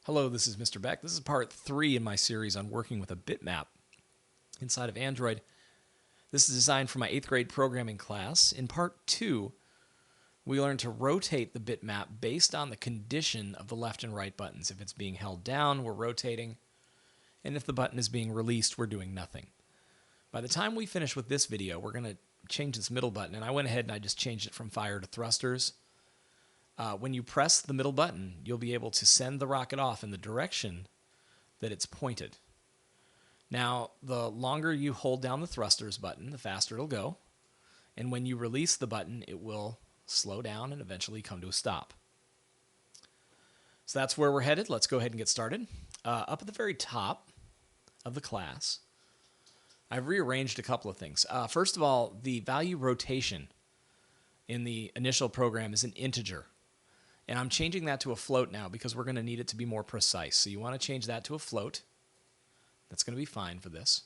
Hello, this is Mr. Beck. This is part 3 in my series on working with a bitmap inside of Android. This is designed for my 8th grade programming class. In part 2, we learned to rotate the bitmap based on the condition of the left and right buttons. If it's being held down, we're rotating, and if the button is being released, we're doing nothing. By the time we finish with this video, we're going to change this middle button, and I went ahead and I just changed it from fire to thrusters. When you press the middle button, you'll be able to send the rocket off in the direction that it's pointed. Now, the longer you hold down the thrusters button, the faster it'll go. And when you release the button, it will slow down and eventually come to a stop. So that's where we're headed. Let's go ahead and get started. Up at the very top of the class, I've rearranged a couple of things. First of all, the value rotation in the initial program is an integer. And I'm changing that to a float now because we're going to need it to be more precise. So you want to change that to a float. That's going to be fine for this.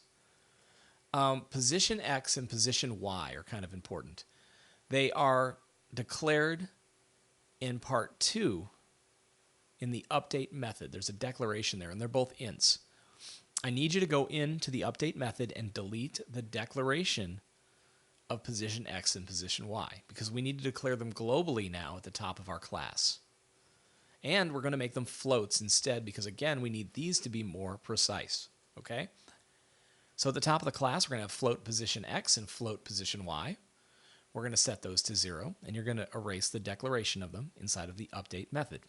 Position X and position Y are kind of important. They are declared in part 2 in the update method. There's a declaration there, and they're both ints. I need you to go into the update method and delete the declaration of position X and position Y, because we need to declare them globally now at the top of our class. And we're going to make them floats instead, because again, we need these to be more precise. Okay? So at the top of the class, we're going to have float position X and float position Y. We're going to set those to 0, and you're going to erase the declaration of them inside of the update method.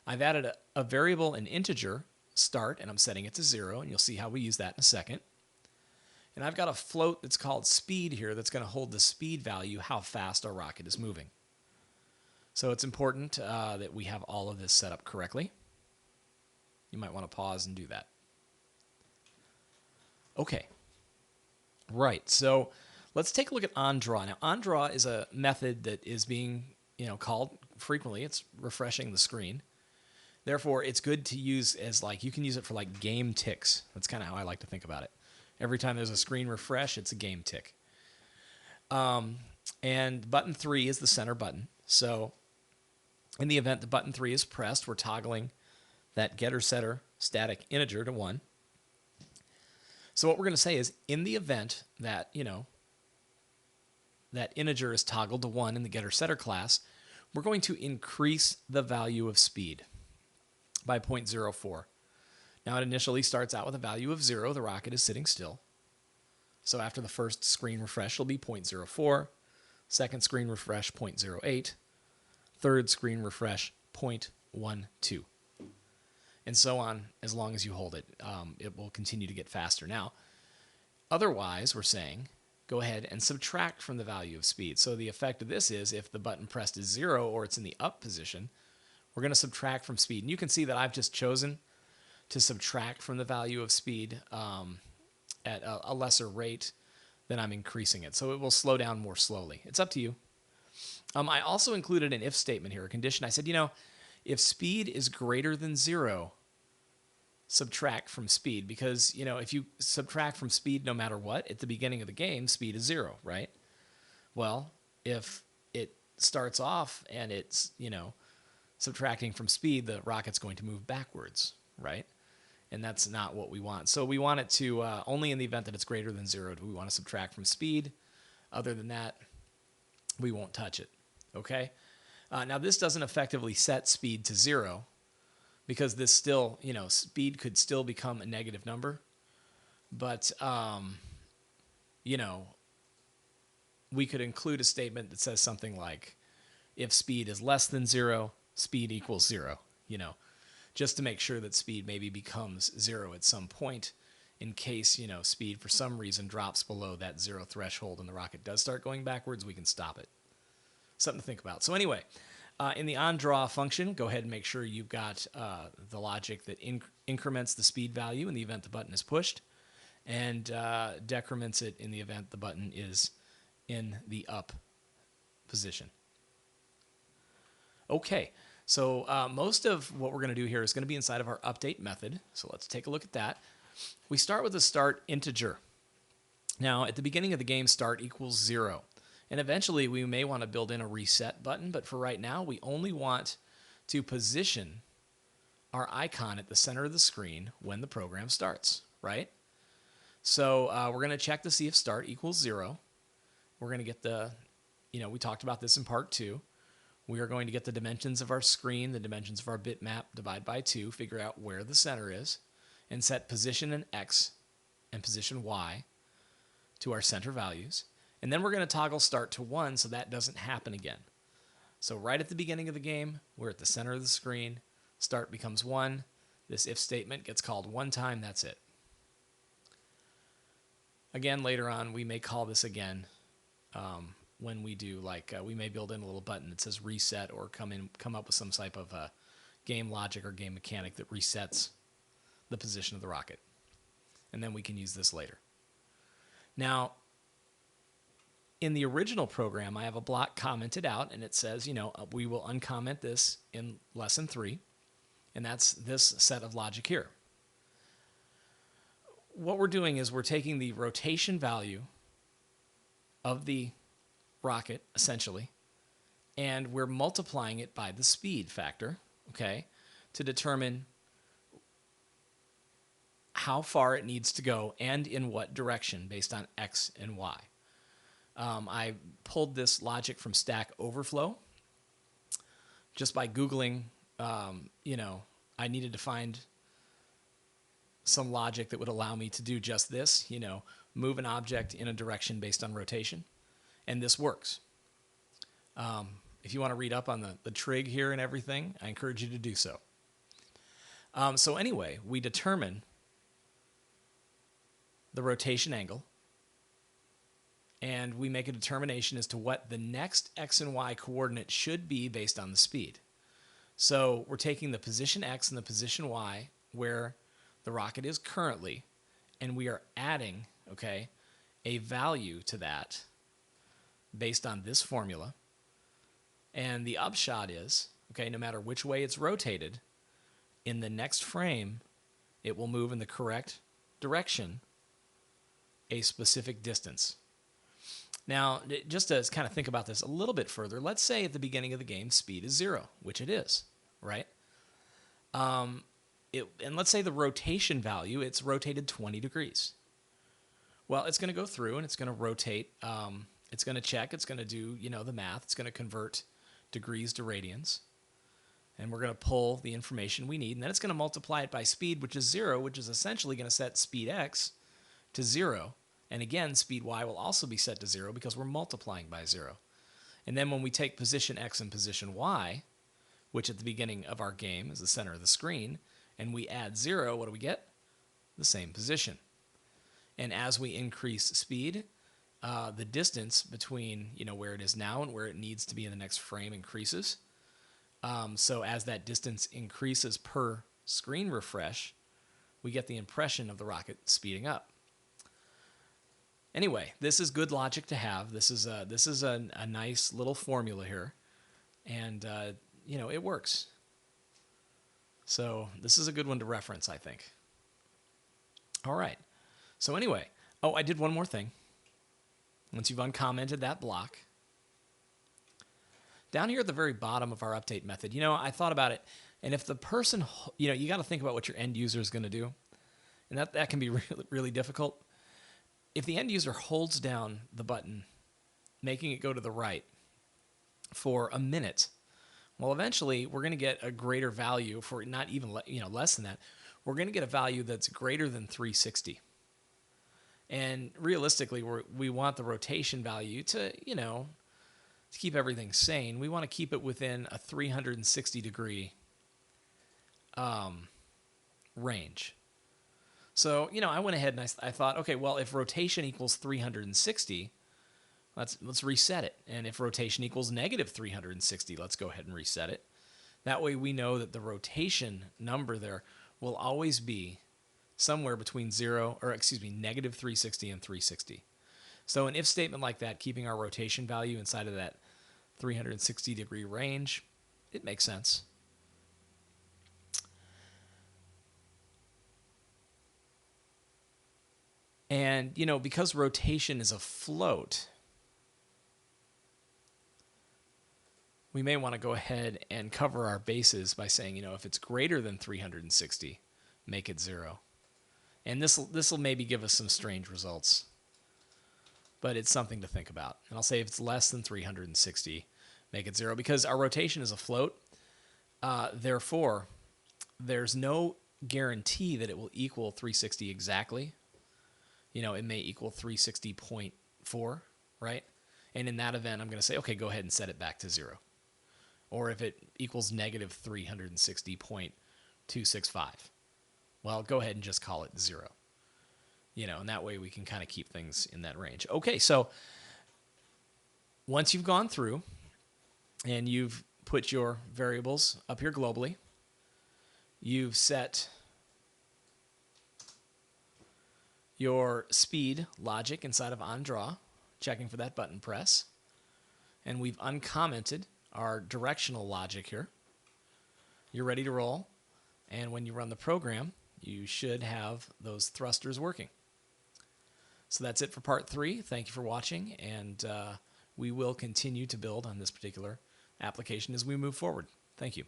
I've added a variable, an integer, start, and I'm setting it to 0, and you'll see how we use that in a second. And I've got a float that's called speed here that's going to hold the speed value, how fast our rocket is moving. So it's important that we have all of this set up correctly. You might want to pause and do that. Okay. Right, so let's take a look at onDraw. Now, onDraw is a method that is being called frequently. It's refreshing the screen. Therefore, it's good to use as you can use it for game ticks. That's kind of how I like to think about it. Every time there's a screen refresh, it's a game tick. And button 3 is the center button. So in the event that button 3 is pressed, we're toggling that getter-setter static integer to 1. So what we're going to say is, in the event that, that integer is toggled to 1 in the getter-setter class, we're going to increase the value of speed by 0.04. Now, it initially starts out with a value of 0. The rocket is sitting still. So after the first screen refresh, it'll be 0.04. Second screen refresh, 0.08. Third screen refresh, 0.12. And so on, as long as you hold it. It will continue to get faster. Now, otherwise, we're saying, go ahead and subtract from the value of speed. So the effect of this is, if the button pressed is 0 or it's in the up position, we're going to subtract from speed. And you can see that I've just chosen to subtract from the value of speed at a lesser rate than I'm increasing it. So it will slow down more slowly. It's up to you. I also included an if statement here, a condition. I said, if speed is greater than 0, subtract from speed. Because, if you subtract from speed no matter what, at the beginning of the game, speed is 0, right? Well, if it starts off and it's, subtracting from speed, the rocket's going to move backwards, right? And that's not what we want. So we want it to, only in the event that it's greater than 0, do we want to subtract from speed. Other than that, we won't touch it, okay? Now, this doesn't effectively set speed to 0 because this still, speed could still become a negative number. But, we could include a statement that says something like, if speed is less than 0, speed equals 0, just to make sure that speed maybe becomes 0 at some point in case, speed for some reason drops below that 0 threshold and the rocket does start going backwards, we can stop it. Something to think about. So anyway, in the onDraw function, go ahead and make sure you've got the logic that increments the speed value in the event the button is pushed and decrements it in the event the button is in the up position. Okay. So most of what we're going to do here is going to be inside of our update method. So let's take a look at that. We start with a start integer. Now, at the beginning of the game, start equals 0. And eventually, we may want to build in a reset button. But for right now, we only want to position our icon at the center of the screen when the program starts, right? So we're going to check to see if start equals 0. We're going to get the, we talked about this in part 2. We are going to get the dimensions of our screen, the dimensions of our bitmap, divide by 2, figure out where the center is, and set position in X and position Y to our center values. And then we're going to toggle start to 1 so that doesn't happen again. So right at the beginning of the game, we're at the center of the screen. Start becomes 1. This if statement gets called one time. That's it. Again, later on, we may call this again when we do, we may build in a little button that says reset or come up with some type of game logic or game mechanic that resets the position of the rocket. And then we can use this later. Now, in the original program, I have a block commented out, and it says, we will uncomment this in lesson 3, and that's this set of logic here. What we're doing is we're taking the rotation value of the rocket, essentially, and we're multiplying it by the speed factor, okay, to determine how far it needs to go and in what direction based on X and Y. I pulled this logic from Stack Overflow just by Googling, I needed to find some logic that would allow me to do just this, move an object in a direction based on rotation. And this works. If you want to read up on the trig here and everything, I encourage you to do so. So anyway, we determine the rotation angle, and we make a determination as to what the next X and Y coordinate should be based on the speed. So we're taking the position X and the position Y where the rocket is currently, and we are adding, a value to that based on this formula. And the upshot is, no matter which way it's rotated, in the next frame, it will move in the correct direction a specific distance. Now, just to kind of think about this a little bit further, let's say at the beginning of the game, speed is 0, which it is, right? And let's say the rotation value, it's rotated 20 degrees. Well, it's going to go through and it's going to rotate. It's going to check. It's going to do, the math. It's going to convert degrees to radians. And we're going to pull the information we need. And then it's going to multiply it by speed, which is 0, which is essentially going to set speed X to 0. And again, speed Y will also be set to 0 because we're multiplying by 0. And then when we take position X and position Y, which at the beginning of our game is the center of the screen, and we add 0, what do we get? The same position. And as we increase speed, the distance between where it is now and where it needs to be in the next frame increases. So as that distance increases per screen refresh, we get the impression of the rocket speeding up. Anyway, this is good logic to have. This is a nice little formula here, and it works. So this is a good one to reference, I think. All right. So anyway, I did one more thing. Once you've uncommented that block, down here at the very bottom of our update method, I thought about it, and if the person, you got to think about what your end user is going to do, and that can be really, really difficult. If the end user holds down the button, making it go to the right for a minute, well, eventually we're going to get a greater value for not even less than that. We're going to get a value that's greater than 360. And realistically, we want the rotation value to keep everything sane. We want to keep it within a 360 degree range. So, I went ahead and I thought, okay, well, if rotation equals 360, let's reset it. And if rotation equals negative 360, let's go ahead and reset it. That way we know that the rotation number there will always be somewhere between negative 360 and 360. So an if statement like that, keeping our rotation value inside of that 360 degree range, it makes sense. And, because rotation is a float, we may want to go ahead and cover our bases by saying, if it's greater than 360, make it 0. And this will maybe give us some strange results, but it's something to think about. And I'll say if it's less than 360, make it 0, because our rotation is a float. Therefore, there's no guarantee that it will equal 360 exactly. It may equal 360.4, right? And in that event, I'm going to say, okay, go ahead and set it back to 0. Or if it equals negative 360.265, well, go ahead and just call it 0. And that way we can kind of keep things in that range. Okay, so once you've gone through and you've put your variables up here globally, you've set your speed logic inside of onDraw, checking for that button press, and we've uncommented our directional logic here. You're ready to roll, and when you run the program, you should have those thrusters working. So that's it for part 3. Thank you for watching, and we will continue to build on this particular application as we move forward. Thank you.